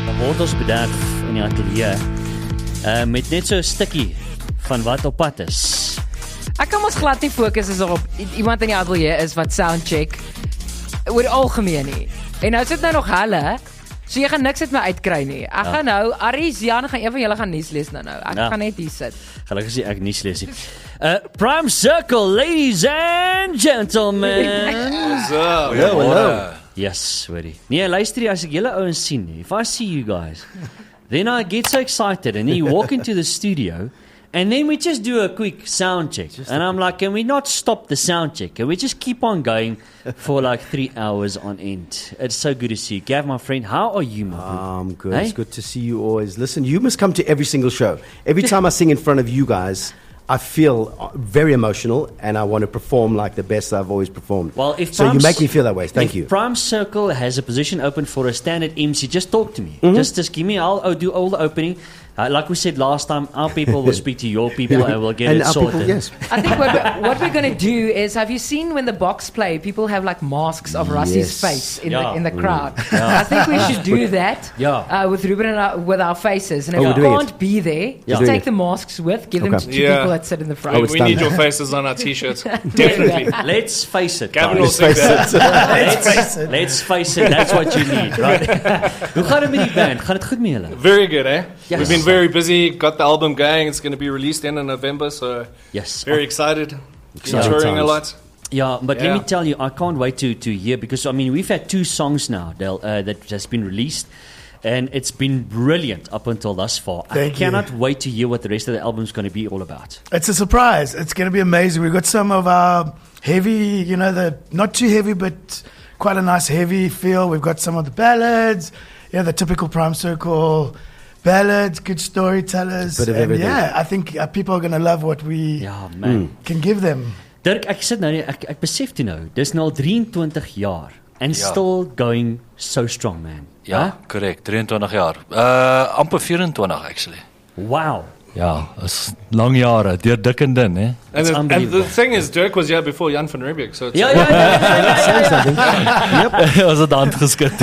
Dan word ons bederf in die ateljee met net so 'n stukkie van wat op pad is. Ek kan ons glad nie fokus as op iemand in die ateljee is wat soundcheck oor die algemeen nie. En nou sit nou nog hulle, so jy gaan niks uit my uitkry nie. Ek gaan nou, Aries, Jan, gaan een van julle gaan nuus lees nou. Ek gaan net hier sit. Gelukkig sê ek nuus lees nie. Prime Circle, ladies and gentlemen. What's up? Hello. Yes, sorry. Nee, luister hier, as ek julle ouens sien, if I see you guys, then I get so excited and then you walk into the studio and then we just do a quick sound check. And I'm like, can we not stop the sound check? Can we just keep on going for like 3 hours on end? It's so good to see you. Gav, my friend, how are you, my friend? I'm good. Hey? It's good to see you always. Listen, you must come to every single show. Every time I sing in front of you guys, I feel very emotional and I want to perform like the best I've always performed. Well, if so you make me feel that way. Thank you. If Prime Circle has a position open for a standard MC, just talk to me. Just give me, I'll do all the opening. Like we said last time, our people will speak to your people and we'll get and it our sorted. people, yes. I think what we're going to do is, have you seen when the box play, people have like masks of Russie's face in the crowd? I think we should do that with Ruben and with our faces. And if we can't be there, just take the masks with, give them to two people that sit in the front. We need your faces on our t-shirts. Definitely. Let's face it, Gavin guys. will say that. Let's face it, that's what you need, right? Hoe gaan dit met die band? Gaan dit goed met julle? Very good, eh? Yes. We've been very busy, got the album going, it's going to be released in November, so Yes. very excited. Exciting Touring a times. lot. Yeah, but let Yeah. me tell you, I can't wait to hear, because, I mean, we've had 2 songs now, Del, that has been released, and it's been brilliant up until thus far. I Thank you. cannot wait to hear what the rest of the album's going to be all about. It's a surprise. It's going to be amazing. We've got some of our heavy, the not too heavy, but quite a nice heavy feel. We've got some of the ballads, the typical Prime Circle ballads, good storytellers. Bit of and everything. yeah, I think people are going to love what we Ja, man. can give them. Dirk, ek sit nou, ek besef toe nou, dis nou al 23 jaar, and still going so strong, man. Ja, correct. 23 jaar. Amper 24 actually. Wow. Ja, is lang jare, deur dik en dun, hè. And the unbelievable. thing is, Dirk was here before Jan van Riebeeck, so it's Ja. Was dit hand geskit.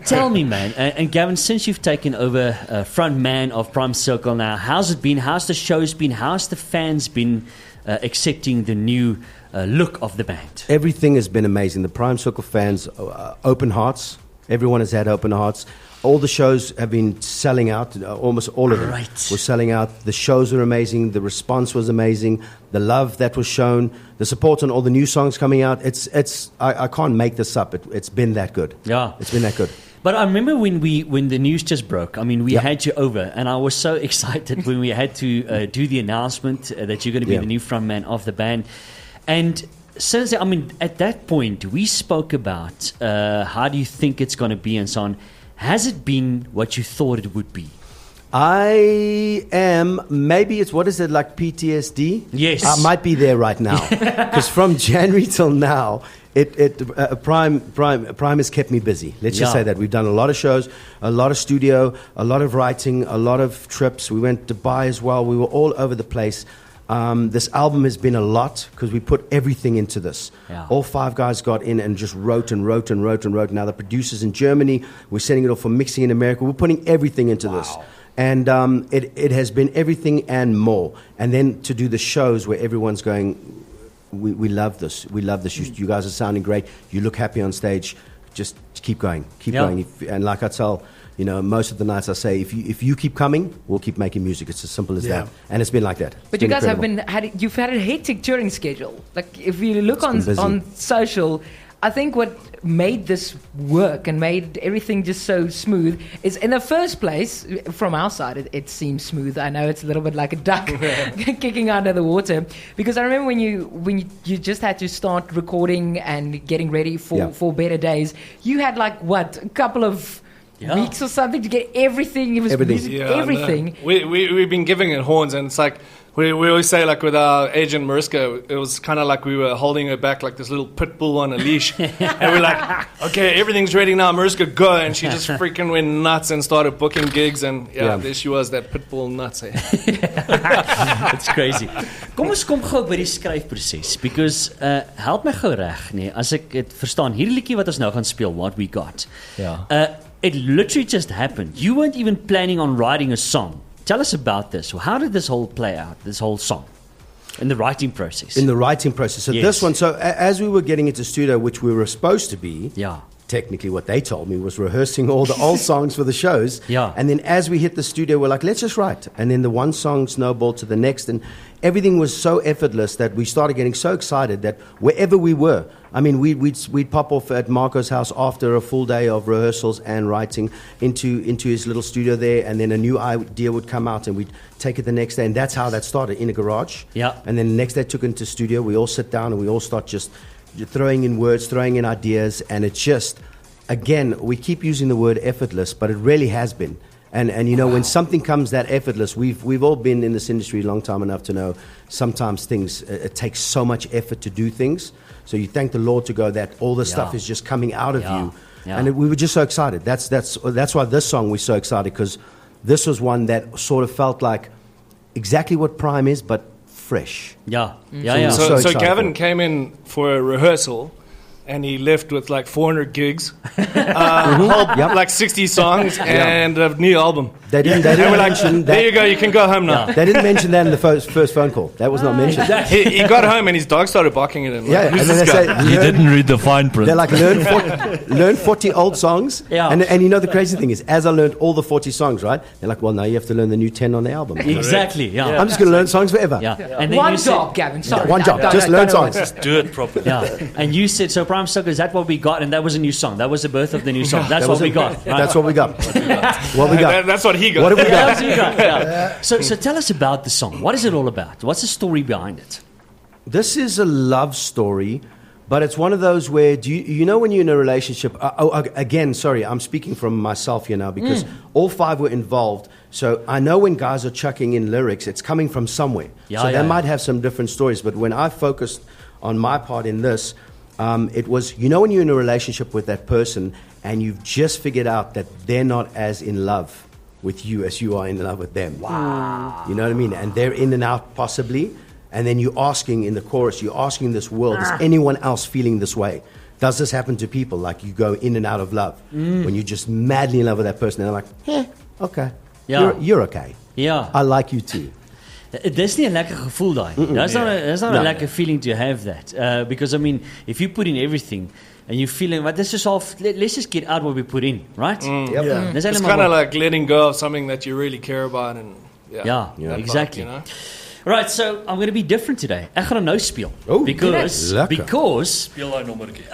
Tell me, man, and Gavin, since you've taken over front man of Prime Circle now, how's it been? How's the shows been? How's the fans been accepting the new look of the band? Everything has been amazing. The Prime Circle fans, open hearts. Everyone has had open hearts. All the shows have been selling out. Almost all of them were selling out. The shows were amazing. The response was amazing. The love that was shown. The support on all the new songs coming out. I can't make this up. It's been that good. Yeah. It's been that good. But I remember when the news just broke. I mean, we had you over, and I was so excited when we had to do the announcement that you're going to be the new frontman of the band. And since then, I mean, at that point, we spoke about how do you think it's going to be and so on. Has it been what you thought it would be? Maybe it's, what is it, like PTSD? Yes. I might be there right now. Because from January till now, Prime has kept me busy. Let's just say that. We've done a lot of shows, a lot of studio, a lot of writing, a lot of trips. We went to Dubai as well. We were all over the place. This album has been a lot because we put everything into this. Yeah. All 5 guys got in and just wrote and wrote and wrote and wrote. Now the producers in Germany, we're sending it off for mixing in America. We're putting everything into this. And it has been everything and more. And then to do the shows where everyone's going, we love this. We love this. You guys are sounding great. You look happy on stage. Just keep going. Keep going. And like I tell, most of the nights I say, if you keep coming, we'll keep making music. It's as simple as that. And it's been like that. But you guys you've had a hectic touring schedule. Like if you look on social, I think what made this work and made everything just so smooth is, in the first place, from our side, it seems smooth. I know it's a little bit like a duck kicking under the water, because I remember when you just had to start recording and getting ready for better days, you had like a couple of weeks or something to get everything. It was music, everything. We've been giving it horns, and it's like We always say, like, with our agent Mariska, it was kind of like we were holding her back like this little pit bull on a leash. And we're like, okay, everything's ready now, Mariska, go. And she just freaking went nuts and started booking gigs. And there she was, that pit bull nuts. It's crazy. Kom ons kom gou by die skryfproses, because help my gou reg, nee, as ek dit verstaan, hierdie liedjie wat ons nou gaan speel, What We Got. It literally just happened. You weren't even planning on writing a song. Tell us about this. How did this whole play out, this whole song, in the writing process? In the writing process. So this one, as we were getting into studio, which we were supposed to be, technically what they told me was rehearsing all the old songs for the shows. And then as we hit the studio, we're like, let's just write. And then the one song snowballed to the next. And everything was so effortless that we started getting so excited that wherever we were, I mean, we'd pop off at Marco's house after a full day of rehearsals and writing into his little studio there, and then a new idea would come out and we'd take it the next day. And that's how that started, in a garage. And then the next day took it into studio. We all sit down and we all start just throwing in words, throwing in ideas, and it's just, again, we keep using the word effortless, but it really has been. And you know, when something comes that effortless, we've all been in this industry long time enough to know sometimes things, it takes so much effort to do things. So you thank the Lord to go that all this stuff is just coming out of you. And we were just so excited. That's why this song we're so excited, because this was one that sort of felt like exactly what Prime is, but fresh. So Gavin came in for a rehearsal, and he left with like 400 gigs, like 60 songs, and a new album. They didn't mention that. There you go, you can go home now. They didn't mention that in the first phone call. That was not mentioned. He got home and his dog started barking at him. Like, and then they say, You didn't read the fine print. They're like, learn 40 old songs. And you know, the crazy thing is, as I learned all the 40 songs, right? They're like, well, now you have to learn the new 10 on the album. Exactly, I'm just going to learn songs forever. And then one job, Gavin, sorry. One job, just learn songs. Just do it properly. And you said, so Prime Sucker, is that what we got? And that was a new song. That was the birth of the new song. That's what we got. Right? That's what we got. What we got. That's what he got. What have we got? So tell us about the song. What is it all about? What's the story behind it? This is a love story, but it's one of those where, you know when you're in a relationship, again, sorry, I'm speaking from myself here now, because all five were involved. So I know when guys are chucking in lyrics, it's coming from somewhere. They might have some different stories, but when I focused on my part in this, it was, you know when you're in a relationship with that person and you've just figured out that they're not as in love with you as you are in love with them. Wow. You know what I mean? And they're in and out possibly, and then you're asking in the chorus, you're asking this world, is anyone else feeling this way? Does this happen to people? Like, you go in and out of love when you're just madly in love with that person, and they're like, okay, you're okay. I like you too. Dis nie 'n lekker gevoel daai. That's not a lekker feeling to have that. Because I mean, if you put in everything and you're feeling, but this is all, let's just get out what we put in, right? It's kind of like letting go of something that you really care about, and exactly. Part, you know? Right, so I'm going to be different today. Ek gaan hom nou speel. Because Speel daai nommertjie.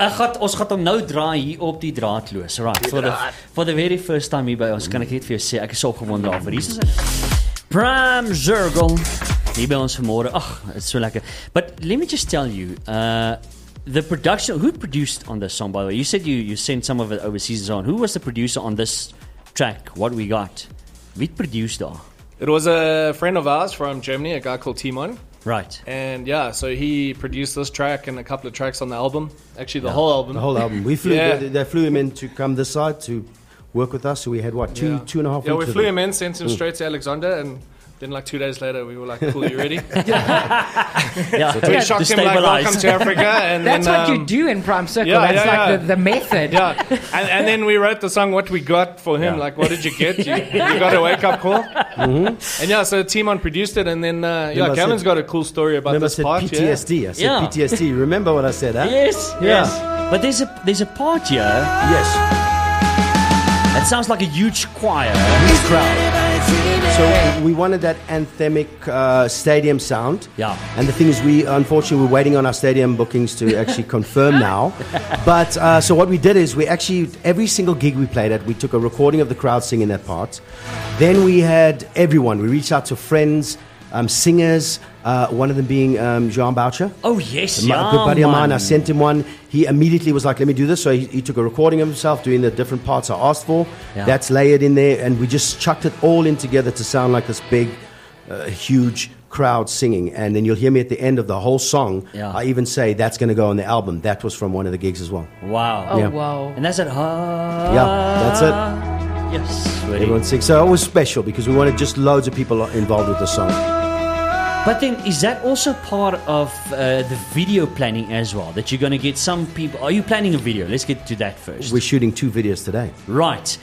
ons gaan hom nou draai hier op die draadloos. Right. For the very first time hier by ons, kan ek net vir jou sê, ek is so opgewonde daarvoor. Hier is Prime Zirkel hier by ons vanmôre. It's so lekker. But let me just tell you, the production, who produced on this song, by the way? You said you sent some of it overseas on. Who was the producer on this track, What We Got? Wie produced daar? It was a friend of ours from Germany, a guy called Timon. Right. And so he produced this track and a couple of tracks on the album. Actually, the whole album. The whole album. We flew. They flew him in to come this side to work with us. So we had two and a half weeks. Yeah, we flew him in, sent him straight to Alexander, and then like 2 days later we were like, cool, you ready? So we shocked him like, welcome to Africa. And that's then, what you do in Prime Circle. That's like the method. And then we wrote the song What We Got for him. Like, what did you get? You got a wake-up call? And so Timon produced it, and then Gavin's got a cool story about this part. PTSD. I said PTSD. Remember what I said, huh? Yes. But there's a part here. Yes. It sounds like a huge choir, a huge crowd. So we wanted that anthemic stadium sound. Yeah. And the thing is, unfortunately, we're waiting on our stadium bookings to actually confirm now. But so what we did is we actually, every single gig we played at, we took a recording of the crowd singing that part. Then we had everyone. We reached out to friends, singers, one of them being Jean Boucher. Oh, yes, a good buddy of mine. I sent him one. He immediately was like, let me do this. So he took a recording of himself doing the different parts I asked for. Yeah. That's layered in there. And we just chucked it all in together to sound like this big, huge crowd singing, and then you'll hear me at the end of the whole song. Yeah. I even say that's going to go on the album. That was from one of the gigs as well. Wow. Oh, Yeah. wow. And that's it. Yeah, that's it. Yes. Ready. Everyone sings. So it was special because we wanted just loads of people involved with the song. But then, is that also part of the video planning as well? That you're going to get some people... Are you planning a video? Let's get to that first. We're shooting 2 videos today. Right.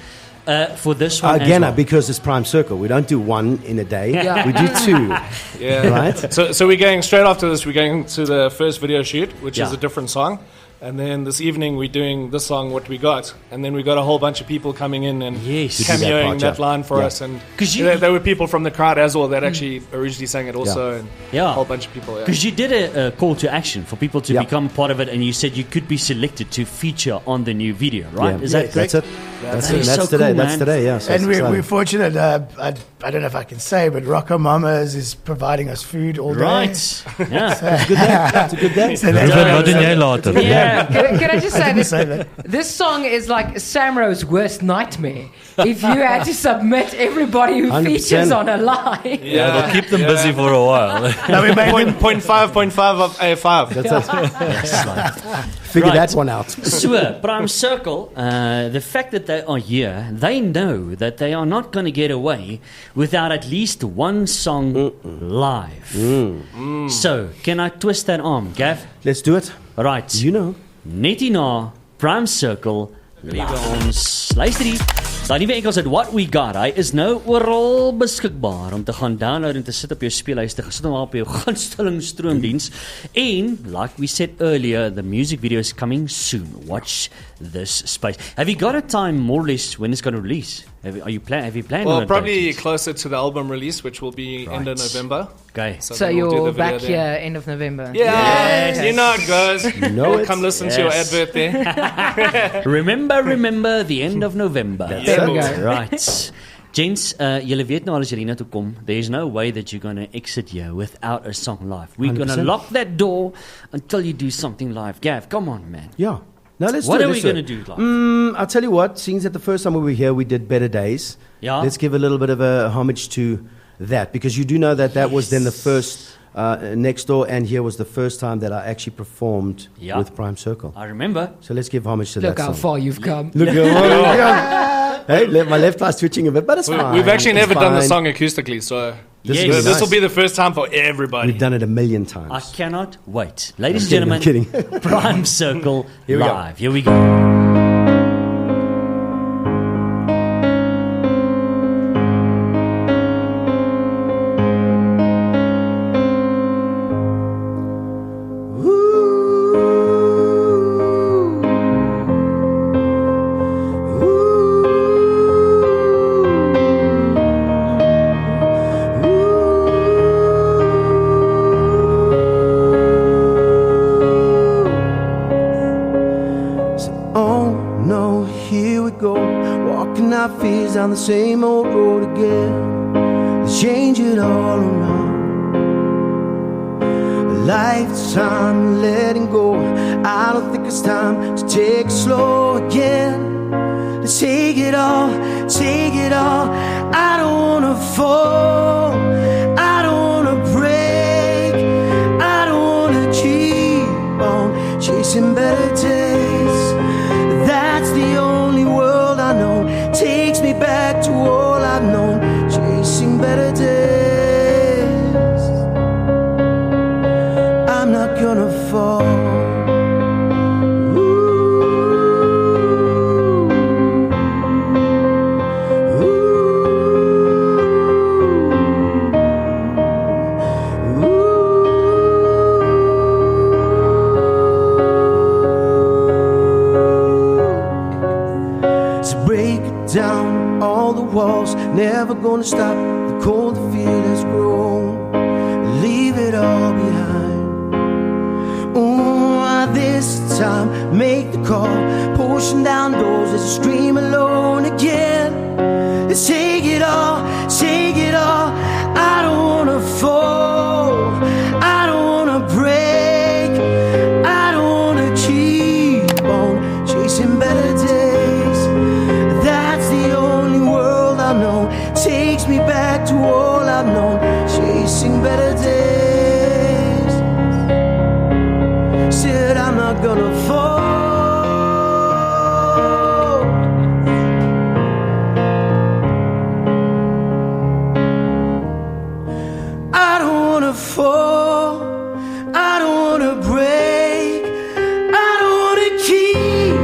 For this one Again, as well. because it's Prime Circle. We don't do one in a day. Yeah. We do 2. Yeah. Right? So we're going straight after this. We're going to the first video shoot, which is Yeah. a different song. And then this evening we're doing this song, What We Got. And then we got a whole bunch of people coming in and Yes. To do that cameoing part, that yeah. line for Yeah. us. And 'Cause you- there were people from the crowd as well that actually originally sang it also. And Yeah. a whole bunch of people. Yeah. Because you did a call to action for people to Yeah. become part of it, and you said you could be selected to feature on the new video, right? Yeah. Is that correct? That's it. That's That it. is That's so today. cool, That's man. today. Yeah. So And it's we're exciting. fortunate. I don't know if I can say, but Rocco Mamas is providing us food all day. Right. Yeah. That's a good day. So that's Ruben, wat doen jy later? Yeah. Can I just say didn't this? say that. This song is like Samro's worst nightmare. If you had to submit everybody who 100%. features on a line. Yeah, they'll keep them busy for a while. No, we made him. 0.5 of A5. That's it. Yes, right. Figure Right. that one out. So, Prime Circle, the fact that they are here, they know that they are not going to get away without at least one song live. So, can I twist that arm, Gav? Let's do it. Right. You know. Net hierna Prime Circle liewe ons. Luister hier. Daai nuwe enkels uit What We Got. Hy is nou oral beskikbaar om te gaan download en te sit op jou speelhuis, te sit hom op jou gunsteling stroomdiens. En like we said earlier, the music video is coming soon. Watch this space. Have you got a time more or less when it's going to release? Have you planned on Well, a probably date? closer to the album release, which will be end of Right. November. Okay. So then we'll do you're the video back then. here end of November. Yeah, Yes. you know it, guys. know it. Come listen to your Yes. advert there. Remember the end of November. There we go. Right. Gents, julle weet nou al as julle hier na toe kom, there's no way that you're going to exit here without a song live. We're going to 100%. lock that door until you do something live. Gav, come on, man. Yeah. No, let's What do it. are we let's do going it. to do live? I'll tell you what, seeing that the first time we were here, we did Better Days. Yeah. Let's give a little bit of a homage to that, because you do know that that was then the first Next Door, and here was the first time that I actually performed Yeah. with Prime Circle. I remember. So let's give homage to Look that how song. far you've come. Look, hey, my left eye's twitching a bit, but it's fine. We've actually It's never done the fine. song acoustically, so This Yes. is this will nice. be the first time for everybody. We've done it a million I times. cannot wait. Ladies and kidding, gentlemen, I'm kidding. Prime Circle Here we go. live. Here we go. Oh no, here we go, walking our fears down the same old road again. Let's change it all around. A lifetime letting go. I don't think it's time to take it slow again. Let's take it all, take it all. I don't wanna fall, I don't wanna break, I don't wanna keep on chasing better days. That's the only world I know. Takes me back to all I've known. Chasing better days. I'm not gonna fall. So break down all the walls. Never gonna stop the cold fear that's grown. Leave it all behind. Oh, this time make the call. Pushing down doors as I scream alone again. Let's take it all, take it all. I don't wanna fall, I don't wanna break, I don't wanna keep on chasing better days. That's the only world I know. Takes me back to all I've known. Chasing better days. not gonna fall. I don't wanna fall, I don't wanna break, I don't wanna keep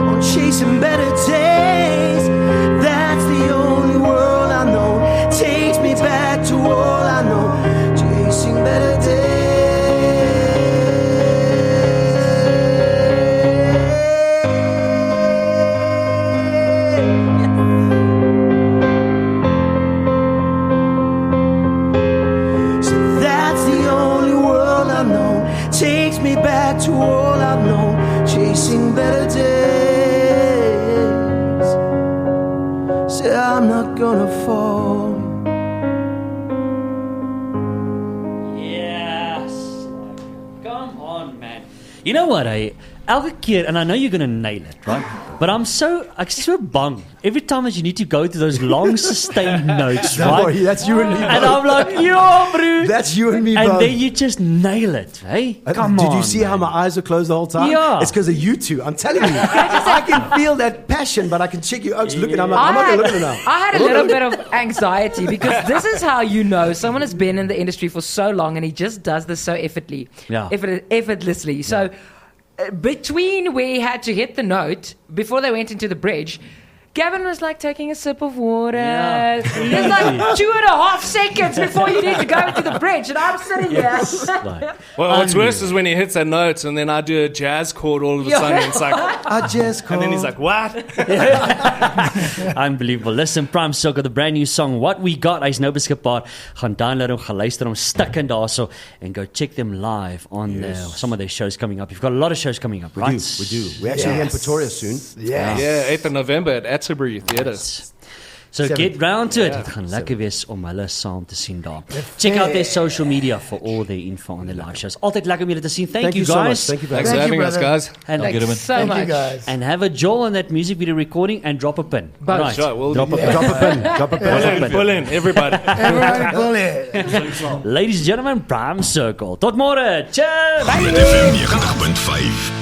on chasing better days. That's the only world I know, takes me back to all I know, chasing better days. Takes me back to all I've known, chasing better days. Say I'm not gonna fall. Yes. Come on, man. You know what, elke keer, and I know you're going to nail it, right? But I'm so bang. Every time that you need to go to those long sustained notes, right? Boy, that's you and me, And I'm like, yo, bro. That's you and me, And bro. then you just nail it, hey? Come on. Did you see how my eyes were closed the whole time? Yeah. It's because of you two. I'm telling you. I can feel that passion, but I can check you out looking. I'm not going to look at it now. I had a little bit of anxiety because this is how you know someone has been in the industry for so long and he just does this so effortlessly. So between where he had to hit the note before they went into the bridge, Gavin was like taking a sip of water. Yeah. There's like 2.5 seconds before you need to go into the bridge, and I'm sitting here. Well, what's worse is when he hits that note and then I do a jazz chord all of a sudden. It's like, I just called. and then he's like, what? Unbelievable. Listen, Prime Circle, the brand new song, What We Got, hy's nou beskikbaar. Gaan download hom, gaan luister hom, stik in daarso, and go check them live on some of their shows coming up. You've got a lot of shows coming up, right? We do. We're actually here in Pretoria soon. Yeah, 8th of November at Atterbury Theatres. So get round to it. Dit gaan lekker wees om hulle saam te sien daar. Check out their social media for all their info on their live shows. Altyd lekker om julle te sien. Thank you so much. guys. Thank you, Thanks for having us, guys. And Thanks so Thank much. you, guys. And have a jaw on that music video recording and drop a pin. Both. Right. Sure, we'll Drop a pin. Drop a pin. pull in, everybody. Everybody pull it. Ladies and gentlemen, Prime Circle. Tot môre. Ciao. Groot FM 90.5